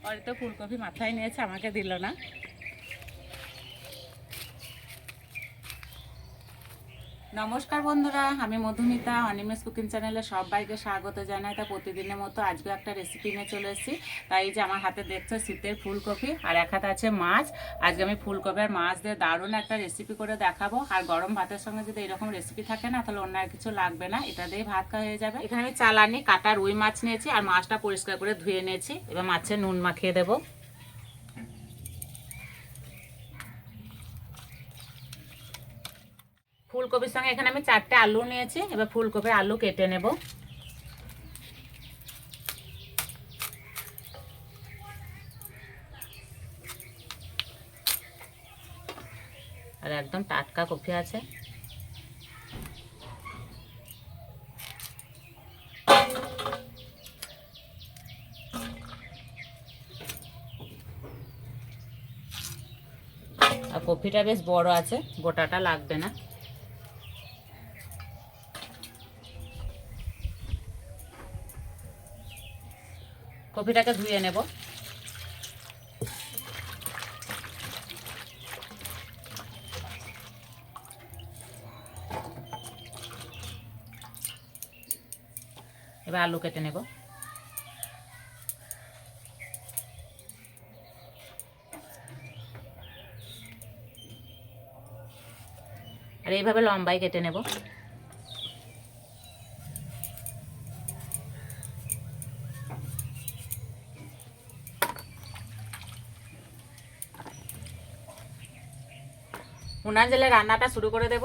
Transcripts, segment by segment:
और तो ফুলকপি মাথায় নিয়েছে, আমাকে দিল না। নমস্কার বন্ধুরা, আমি মধুমিতা অনিমেষ কুকিং চ্যানেলে সবাইকে স্বাগত জানাই। তা প্রতিদিনের মতো আজকে একটা রেসিপি নিয়ে চলে এসেছি। তাই যে আমার হাতে দেখছো শীতের ফুলকপি, আর এক হাতে আছে মাছ। আজকে আমি ফুলকপি আর মাছ দিয়ে দারুণ একটা রেসিপি করে দেখাবো। আর গরম ভাতের সঙ্গে যদি এরকম রেসিপি থাকে না, তাহলে অন্য আর কিছু লাগবে না, এটা দিয়ে ভাত খাওয়া হয়ে যাবে। এখানে আমি চালানি কাটা রুই মাছ নিয়েছি, আর মাছটা পরিষ্কার করে ধুয়ে নিয়েছি। এবার মাছে নুন মাখিয়ে দেবো। ফুলকপির সঙ্গে এখানে আমি 4টে আলু নিয়েছি। এবার ফুলকপির আলু কেটে নেব। আর একদম টাটকা কপি আছে। আর কপিটা বেশ বড় আছে, গোটাটা লাগবে না। কপিটাকে ধুয়ে নেব। এবার আলু কেটে নেব। আর এইভাবে লম্বাই কেটে নেব। উনান জেলে রান্নাটা শুরু করে দেব।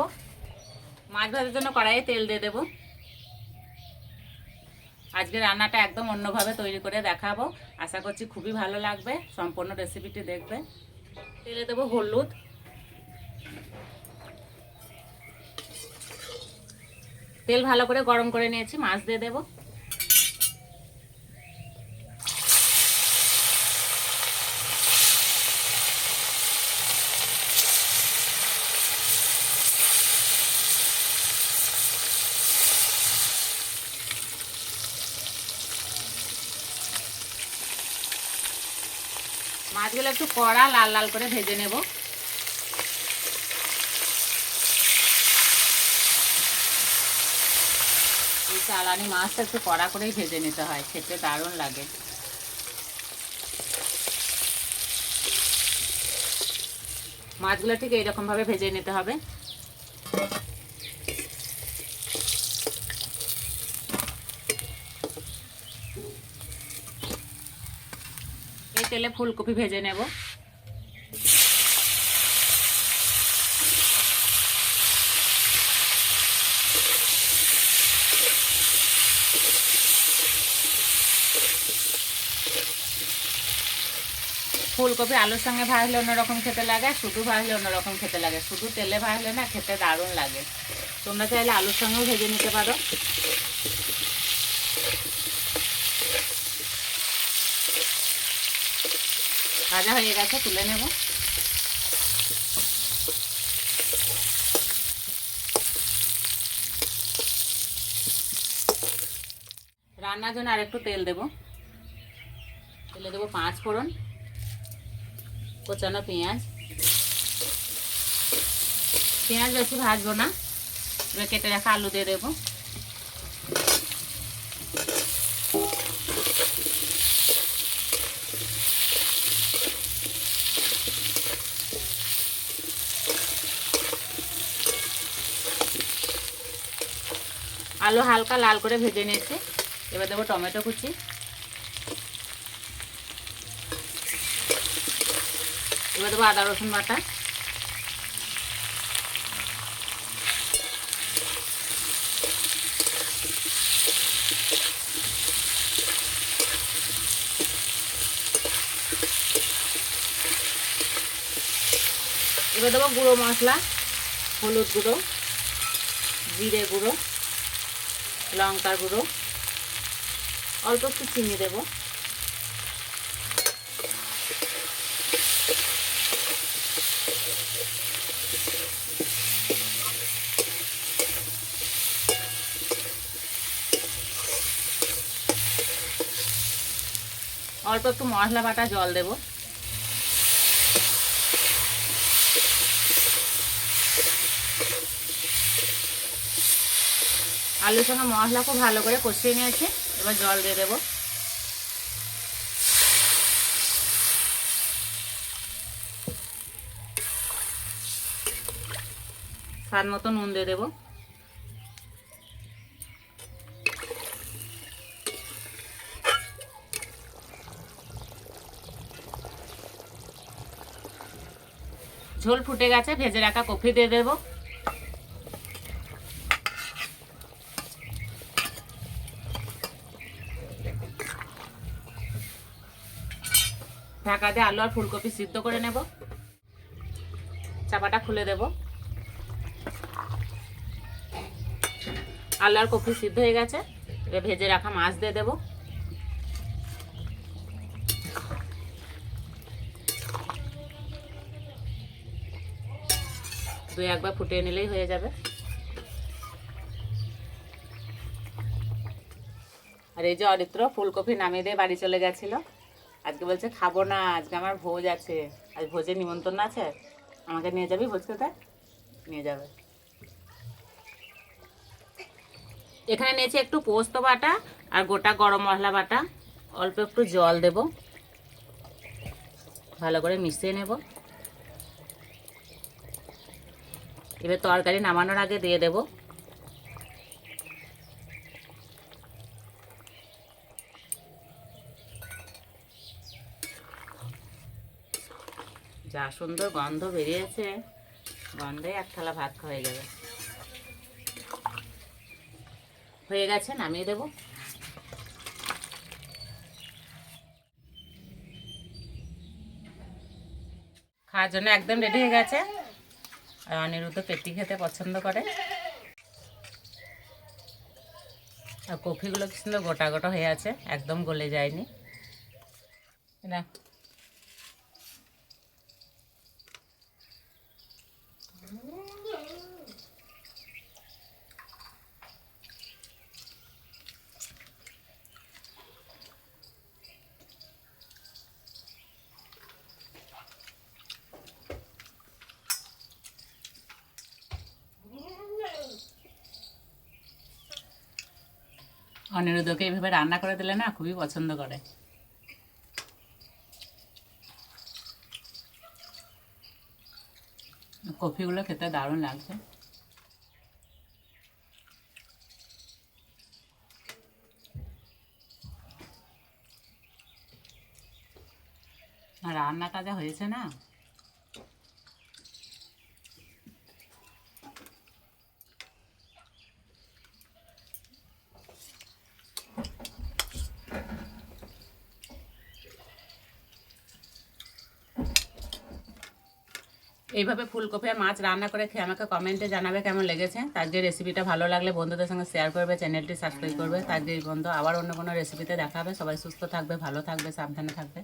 মাছ ভাজার জন্য কড়াইয়ে তেল দিয়ে দেব। আজকে রান্নাটা একদম অন্যভাবে তৈরি করে দেখাবো, আশা করছি খুবই ভালো লাগবে। সম্পূর্ণ রেসিপিটি দেখবে। তেলে দেব হলুদ, তেল ভালো করে গরম করে নিয়েছি। মাছ দিয়ে দেব। মাছগুলো একটু কড়া লাল লাল করে ভেজে নেব। এই চালানি মাছটা একটু কড়া করেই ভেজে নিতে হয়, খেতে দারুণ লাগে। মাছগুলো ঠিক এইরকম ভাবে ভেজে নিতে হবে। এই তেলে ফুলকপি ভেজে নেব। ফুলকপি আলুর সঙ্গে ভাজলে অন্যরকম খেতে লাগে, শুধু ভাজলে অন্যরকম খেতে লাগে। শুধু তেলে ভাজলে না খেতে দারুণ লাগে। তোমরা চাইলে আলুর সঙ্গেও ভেজে নিতে পারো। ভাজা হয়ে গেছে, তুলে নেব। রান্নার জন্য আরেকটু তেল দেব। তেলে দেবো 5 ফোড়ন, কোচানো পেঁয়াজ। পেঁয়াজ বেশি ভাজবো না। এবার কেটে রাখা আলু দিয়ে দেবো। আলু হালকা লাল করে ভেজে নিয়েছি। এবার দেবো টমেটো কুচি, এবার দেবো আদা রসুন বাটা, এবার দেবো গুঁড়ো মশলা, হলুদ গুঁড়ো, জিরে গুঁড়ো, লঙ্কার গুঁড়ো, অল্প একটু চিনি দেবো। অল্প একটু মশলা বাটা জল দেব। আলুর সঙ্গে মশলা খুব ভালো করে কষিয়ে নিয়েছি, এবার জল দিয়ে দেবো। স্বাদ মতো নুন দিয়ে দেবো। ঝোল ফুটে গেছে, ভেজে রাখা কফি দিয়ে দেবো। ঢাকা দিয়ে আলু আর ফুলকপি সিদ্ধ করে নেব। চাপাটা খুলে দেব। আলু আর কফি সিদ্ধ হয়ে গেছে, এবার ভেজে রাখা মাছ দিয়ে দেব। দুই একবার ফুটিয়ে নিলেই হয়ে যাবে। আর এই যে অরিত্র ফুলকপি নামিয়ে দিয়ে বাড়ি চলে গেছিল, আজকে বলছে খাবো না, আজকে আমার ভোজ আছে, আজ ভোজের নিমন্ত্রণ আছে, আমাকে নিয়ে যাবি ভোজ খেতে? নিয়ে যাবে। এখানে নিয়েছি একটু পোস্ত বাটা আর গোটা গরম মশলা বাটা, অল্প একটু জল দেব, ভালো করে মিশিয়ে নেব। এবার তরকারি নামানোর আগে দিয়ে দেব। যা সুন্দর গন্ধ বেরিয়েছে, গন্ধে এক থালা ভাত খাওয়া যাবে। হয়ে গেছে, নামিয়ে দেব। খাওয়ার জন্য একদম রেডি হয়ে গেছে। আর অনিরুদ্ধ পেটি খেতে পছন্দ করে। আর কফিগুলো কি সুন্দর গোটা গোটা হয়ে আছে, একদম গলে যায়নি। না অনিরুদ্ধকে এইভাবে রান্না করে দিলে না খুবই পছন্দ করে। কফিগুলো খেতে দারুণ লাগছে। আর রান্নাটা যা হয়েছে না, এইভাবে ফুলকপি আর মাছ রান্না করে খেয়ে আমাকে কমেন্টে জানাবে কেমন লেগেছে। তার যে রেসিপিটা ভালো লাগলে বন্ধুদের সঙ্গে শেয়ার করবে, চ্যানেলটি সাবস্ক্রাইব করবে। তার যে বন্ধু আবার অন্য কোনো রেসিপিতে দেখা হবে। সবাই সুস্থ থাকবে, ভালো থাকবে, সাবধানে থাকবে।